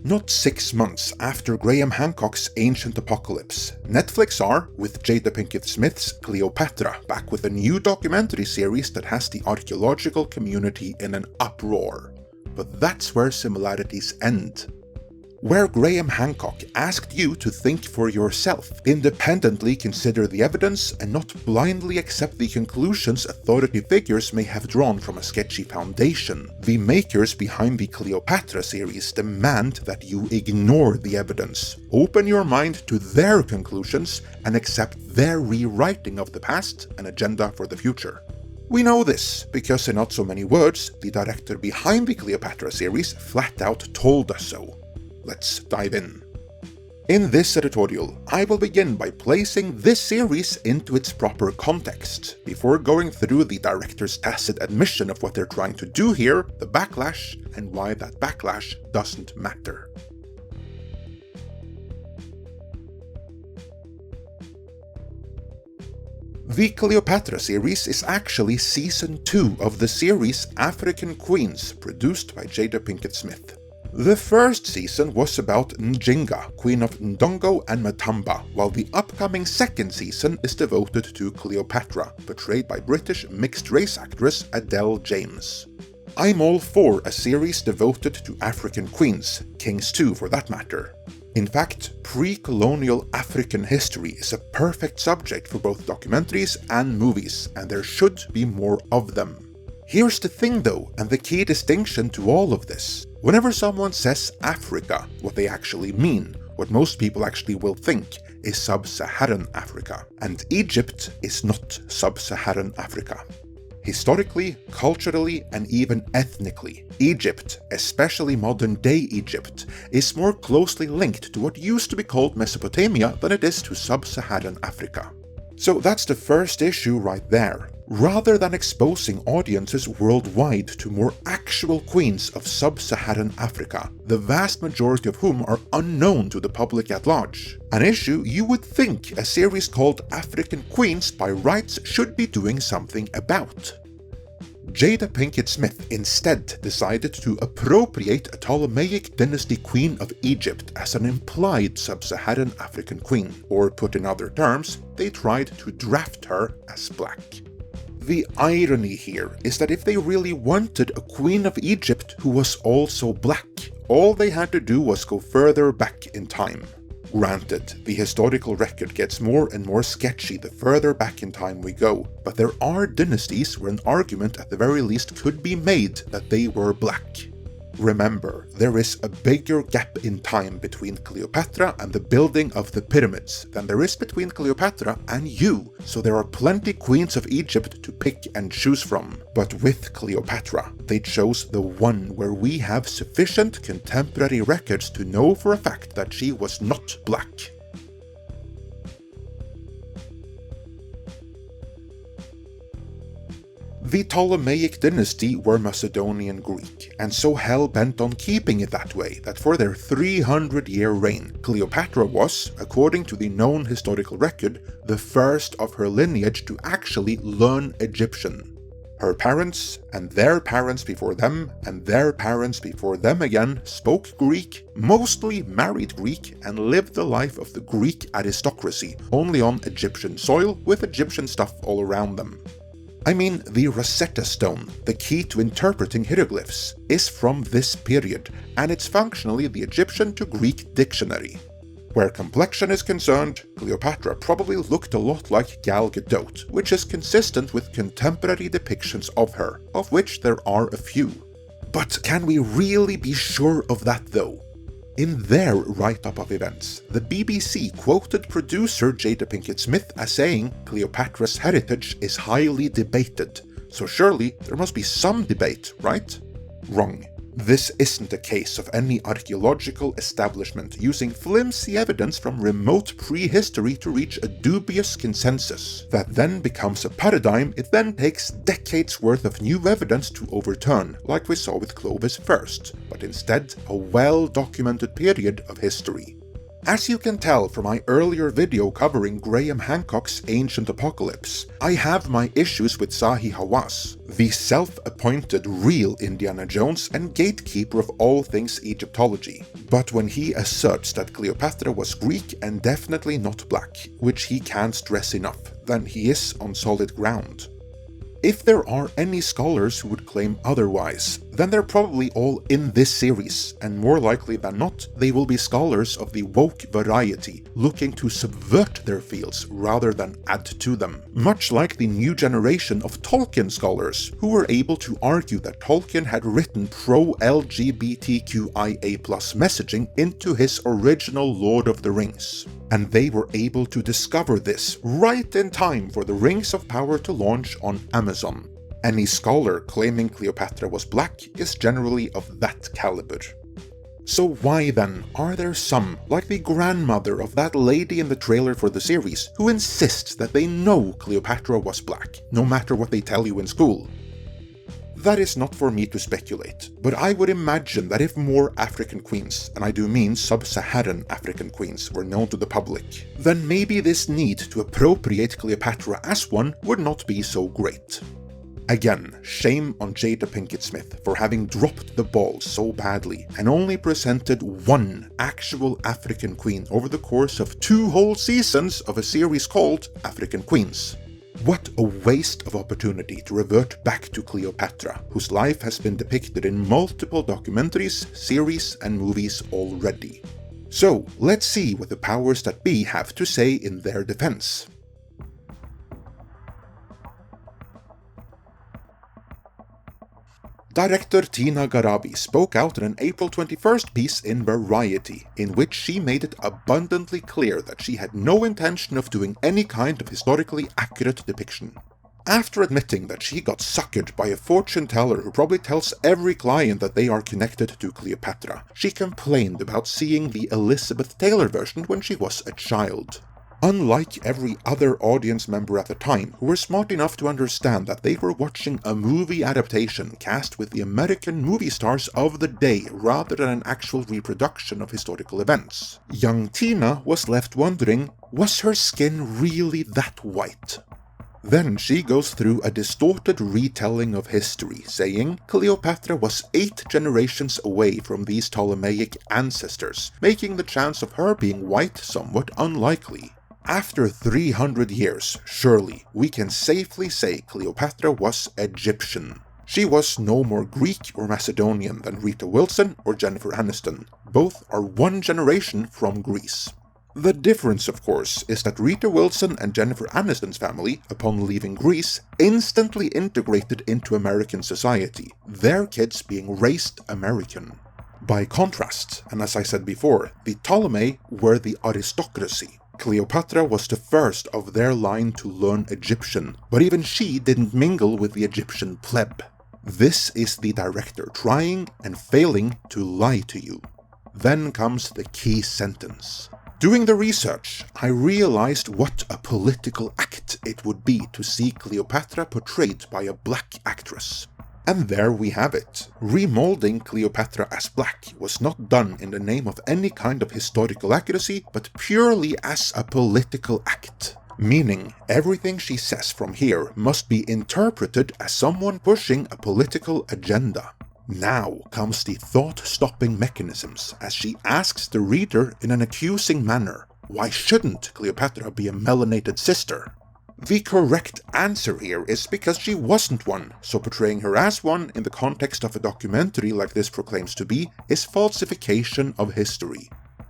Not 6 months after Graham Hancock's Ancient Apocalypse, Netflix are, with Jada Pinkett Smith's Cleopatra, back with a new documentary series that has the archaeological community in an uproar. But that's where similarities end. Where Graham Hancock asked you to think for yourself, independently consider the evidence, and not blindly accept the conclusions authority figures may have drawn from a sketchy foundation, the makers behind the Cleopatra series demand that you ignore the evidence, open your mind to their conclusions, and accept their rewriting of the past and agenda for the future. We know this because in not so many words, the director behind the Cleopatra series flat out told us so. Let's dive in. In this editorial, I will begin by placing this series into its proper context, before going through the director's tacit admission of what they're trying to do here, the backlash, and why that backlash doesn't matter. The Cleopatra series is actually season 2 of the series African Queens, produced by Jada Pinkett Smith. The first season was about Njinga, Queen of Ndongo and Matamba, while the upcoming second season is devoted to Cleopatra, portrayed by British mixed-race actress Adele James. I'm all for a series devoted to African queens, kings too for that matter. In fact, pre-colonial African history is a perfect subject for both documentaries and movies, and there should be more of them. Here's the thing though, and the key distinction to all of this. Whenever someone says Africa, what they actually mean, what most people actually will think, is sub-Saharan Africa. And Egypt is not sub-Saharan Africa. Historically, culturally, and even ethnically, Egypt, especially modern-day Egypt, is more closely linked to what used to be called Mesopotamia than it is to sub-Saharan Africa. So that's the first issue right there. Rather than exposing audiences worldwide to more actual queens of sub-Saharan Africa, the vast majority of whom are unknown to the public at large, an issue you would think a series called African Queens by rights should be doing something about. Jada Pinkett Smith instead decided to appropriate a Ptolemaic dynasty queen of Egypt as an implied sub-Saharan African queen, or put in other terms, they tried to draft her as black. The irony here is that if they really wanted a queen of Egypt who was also black, all they had to do was go further back in time. Granted, the historical record gets more and more sketchy the further back in time we go, but there are dynasties where an argument at the very least could be made that they were black. Remember, there is a bigger gap in time between Cleopatra and the building of the pyramids than there is between Cleopatra and you, so there are plenty queens of Egypt to pick and choose from. But with Cleopatra, they chose the one where we have sufficient contemporary records to know for a fact that she was not black. The Ptolemaic dynasty were Macedonian Greek, and so hell-bent on keeping it that way that for their 300-year reign, Cleopatra was, according to the known historical record, the first of her lineage to actually learn Egyptian. Her parents, and their parents before them, and their parents before them again, spoke Greek, mostly married Greek, and lived the life of the Greek aristocracy, only on Egyptian soil with Egyptian stuff all around them. I mean, the Rosetta Stone, the key to interpreting hieroglyphs, is from this period, and it's functionally the Egyptian to Greek dictionary. Where complexion is concerned, Cleopatra probably looked a lot like Gal Gadot, which is consistent with contemporary depictions of her, of which there are a few. But can we really be sure of that though? In their write-up of events, the BBC quoted producer Jada Pinkett Smith as saying Cleopatra's heritage is highly debated, so surely there must be some debate, right? Wrong. This isn't a case of any archaeological establishment using flimsy evidence from remote prehistory to reach a dubious consensus that then becomes a paradigm it then takes decades worth of new evidence to overturn, like we saw with Clovis first, but instead a well-documented period of history. As you can tell from my earlier video covering Graham Hancock's Ancient Apocalypse, I have my issues with Zahi Hawass, the self-appointed real Indiana Jones and gatekeeper of all things Egyptology. But when he asserts that Cleopatra was Greek and definitely not black, which he can't stress enough, then he is on solid ground. If there are any scholars who would claim otherwise, then they're probably all in this series, and more likely than not, they will be scholars of the woke variety, looking to subvert their fields rather than add to them. Much like the new generation of Tolkien scholars, who were able to argue that Tolkien had written pro-LGBTQIA+ messaging into his original Lord of the Rings. And they were able to discover this right in time for the Rings of Power to launch on Amazon. Any scholar claiming Cleopatra was black is generally of that caliber. So why then are there some, like the grandmother of that lady in the trailer for the series, who insists that they know Cleopatra was black, no matter what they tell you in school? That is not for me to speculate, but I would imagine that if more African queens, and I do mean sub-Saharan African queens, were known to the public, then maybe this need to appropriate Cleopatra as one would not be so great. Again, shame on Jada Pinkett Smith for having dropped the ball so badly and only presented one actual African queen over the course of 2 whole seasons of a series called African Queens. What a waste of opportunity to revert back to Cleopatra, whose life has been depicted in multiple documentaries, series, and movies already. So, let's see what the powers that be have to say in their defense. Director Tina Garabi spoke out in an April 21st piece in Variety, in which she made it abundantly clear that she had no intention of doing any kind of historically accurate depiction. After admitting that she got suckered by a fortune teller who probably tells every client that they are connected to Cleopatra, she complained about seeing the Elizabeth Taylor version when she was a child. Unlike every other audience member at the time, who were smart enough to understand that they were watching a movie adaptation cast with the American movie stars of the day rather than an actual reproduction of historical events, young Tina was left wondering, was her skin really that white? Then she goes through a distorted retelling of history, saying Cleopatra was 8 generations away from these Ptolemaic ancestors, making the chance of her being white somewhat unlikely. After 300 years, surely, we can safely say Cleopatra was Egyptian. She was no more Greek or Macedonian than Rita Wilson or Jennifer Aniston. Both are 1 generation from Greece. The difference, of course, is that Rita Wilson and Jennifer Aniston's family, upon leaving Greece, instantly integrated into American society, their kids being raised American. By contrast, and as I said before, the Ptolemy were the aristocracy. Cleopatra was the first of their line to learn Egyptian, but even she didn't mingle with the Egyptian plebe. This is the director trying and failing to lie to you. Then comes the key sentence. Doing the research, I realized what a political act it would be to see Cleopatra portrayed by a black actress. And there we have it. Remolding Cleopatra as black was not done in the name of any kind of historical accuracy, but purely as a political act. Meaning, everything she says from here must be interpreted as someone pushing a political agenda. Now comes the thought-stopping mechanisms as she asks the reader in an accusing manner, why shouldn't Cleopatra be a melanated sister? The correct answer here is because she wasn't one, so portraying her as one in the context of a documentary like this proclaims to be is falsification of history.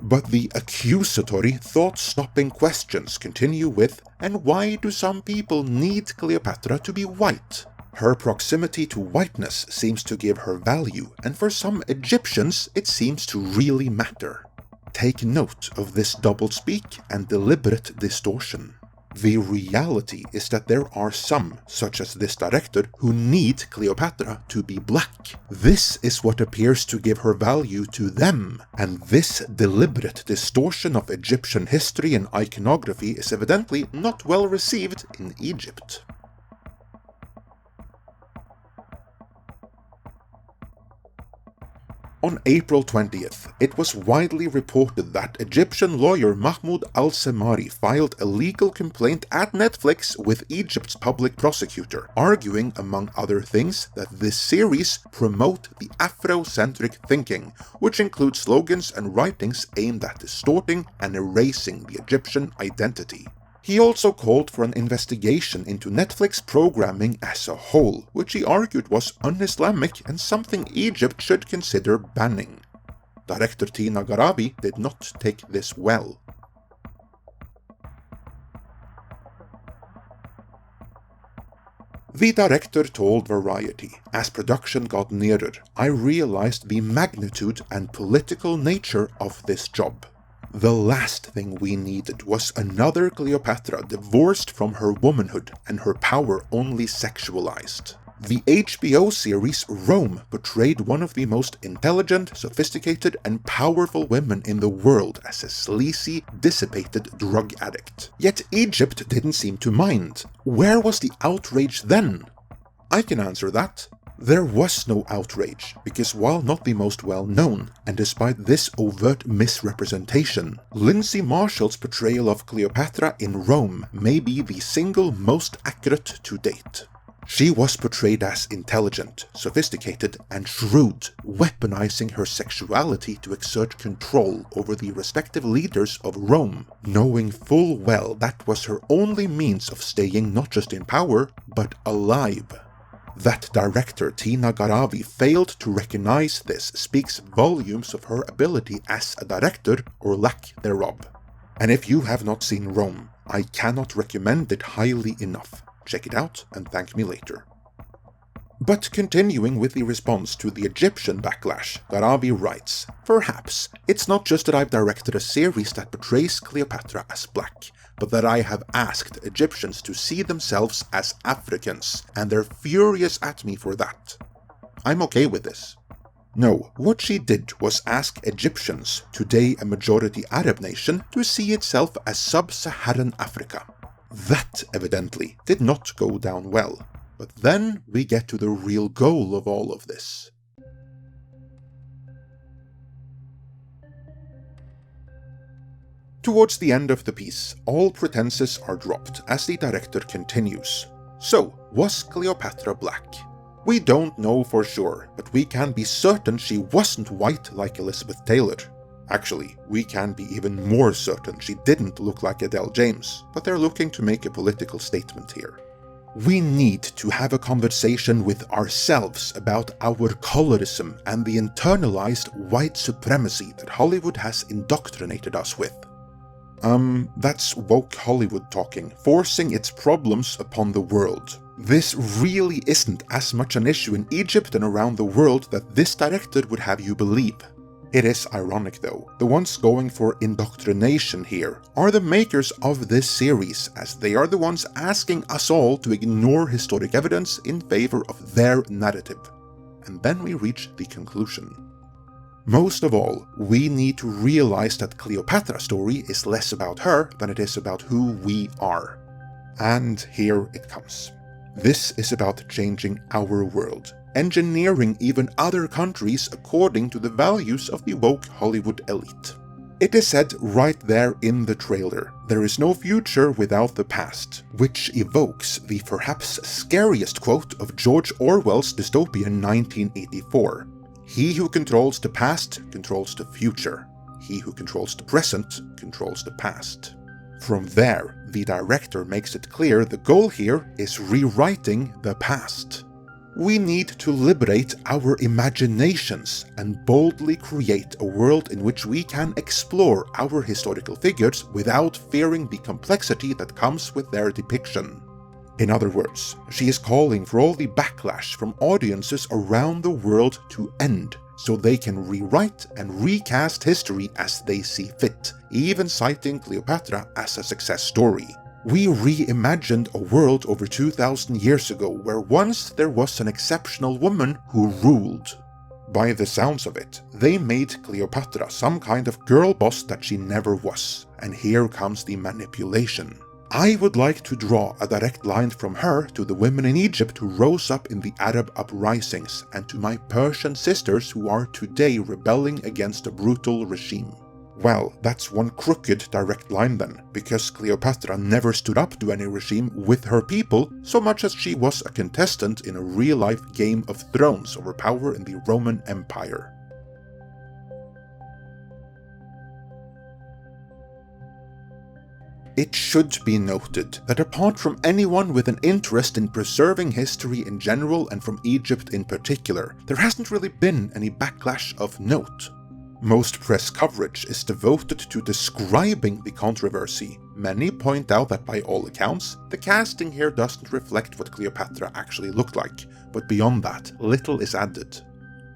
But the accusatory, thought-stopping questions continue with, and why do some people need Cleopatra to be white? Her proximity to whiteness seems to give her value, and for some Egyptians it seems to really matter. Take note of this doublespeak and deliberate distortion. The reality is that there are some, such as this director, who need Cleopatra to be black. This is what appears to give her value to them, and this deliberate distortion of Egyptian history and iconography is evidently not well received in Egypt. On April 20th, it was widely reported that Egyptian lawyer Mahmoud al-Samari filed a legal complaint at Netflix with Egypt's public prosecutor, arguing, among other things, that this series promote the Afrocentric thinking, which includes slogans and writings aimed at distorting and erasing the Egyptian identity. He also called for an investigation into Netflix programming as a whole, which he argued was un-Islamic and something Egypt should consider banning. Director Tina Garabi did not take this well. The director told Variety, "As production got nearer, I realized the magnitude and political nature of this job. The last thing we needed was another Cleopatra divorced from her womanhood and her power only sexualized." The HBO series Rome portrayed one of the most intelligent, sophisticated, and powerful women in the world as a sleazy, dissipated drug addict. Yet Egypt didn't seem to mind. Where was the outrage then? I can answer that. There was no outrage, because while not the most well-known, and despite this overt misrepresentation, Lindsay Marshall's portrayal of Cleopatra in Rome may be the single most accurate to date. She was portrayed as intelligent, sophisticated, and shrewd, weaponizing her sexuality to exert control over the respective leaders of Rome, knowing full well that was her only means of staying not just in power, but alive. That director Tina Garabi failed to recognize this speaks volumes of her ability as a director, or lack thereof. And if you have not seen Rome, I cannot recommend it highly enough. Check it out and thank me later. But continuing with the response to the Egyptian backlash, Garabi writes, "Perhaps it's not just that I've directed a series that portrays Cleopatra as black, but that I have asked Egyptians to see themselves as Africans, and they're furious at me for that. I'm okay with this." No, what she did was ask Egyptians, today a majority Arab nation, to see itself as sub-Saharan Africa. That, evidently, did not go down well. But then we get to the real goal of all of this. Towards the end of the piece, all pretenses are dropped as the director continues. So, was Cleopatra black? We don't know for sure, but we can be certain she wasn't white like Elizabeth Taylor. Actually, we can be even more certain she didn't look like Adele James, but they're looking to make a political statement here. We need to have a conversation with ourselves about our colorism and the internalized white supremacy that Hollywood has indoctrinated us with. That's woke Hollywood talking, forcing its problems upon the world. This really isn't as much an issue in Egypt and around the world that this director would have you believe. It is ironic though, the ones going for indoctrination here are the makers of this series, as they are the ones asking us all to ignore historic evidence in favor of their narrative. And then we reach the conclusion. Most of all, we need to realize that Cleopatra's story is less about her than it is about who we are. And here it comes. This is about changing our world, engineering even other countries according to the values of the woke Hollywood elite. It is said right there in the trailer, there is no future without the past, which evokes the perhaps scariest quote of George Orwell's dystopian 1984. He who controls the past controls the future. He who controls the present controls the past. From there, the director makes it clear the goal here is rewriting the past. We need to liberate our imaginations and boldly create a world in which we can explore our historical figures without fearing the complexity that comes with their depiction. In other words, she is calling for all the backlash from audiences around the world to end, so they can rewrite and recast history as they see fit, even citing Cleopatra as a success story. We reimagined a world over 2,000 years ago where once there was an exceptional woman who ruled. By the sounds of it, they made Cleopatra some kind of girl boss that she never was, and here comes the manipulation. I would like to draw a direct line from her to the women in Egypt who rose up in the Arab uprisings, and to my Persian sisters who are today rebelling against a brutal regime. Well, that's one crooked direct line then, because Cleopatra never stood up to any regime with her people so much as she was a contestant in a real-life Game of Thrones over power in the Roman Empire. It should be noted that apart from anyone with an interest in preserving history in general and from Egypt in particular, there hasn't really been any backlash of note. Most press coverage is devoted to describing the controversy. Many point out that by all accounts, the casting here doesn't reflect what Cleopatra actually looked like, but beyond that, little is added.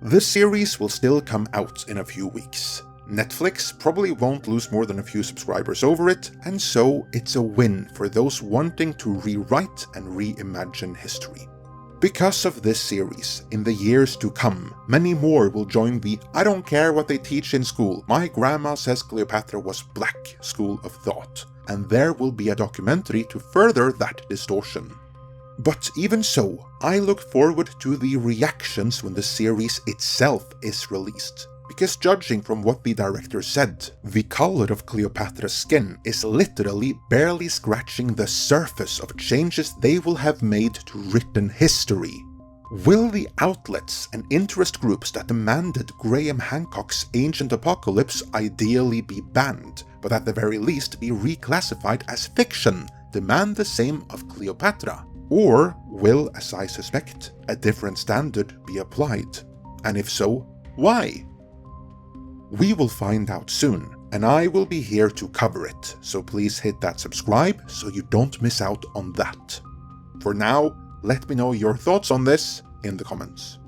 The series will still come out in a few weeks. Netflix probably won't lose more than a few subscribers over it, and so it's a win for those wanting to rewrite and reimagine history. Because of this series, in the years to come, many more will join the "I don't care what they teach in school, my grandma says Cleopatra was black" school of thought, and there will be a documentary to further that distortion. But even so, I look forward to the reactions when the series itself is released. Because judging from what the director said, the color of Cleopatra's skin is literally barely scratching the surface of changes they will have made to written history. Will the outlets and interest groups that demanded Graham Hancock's Ancient Apocalypse ideally be banned, but at the very least be reclassified as fiction, demand the same of Cleopatra? Or will, as I suspect, a different standard be applied? And if so, why? We will find out soon, and I will be here to cover it, so please hit that subscribe so you don't miss out on that. For now, let me know your thoughts on this in the comments.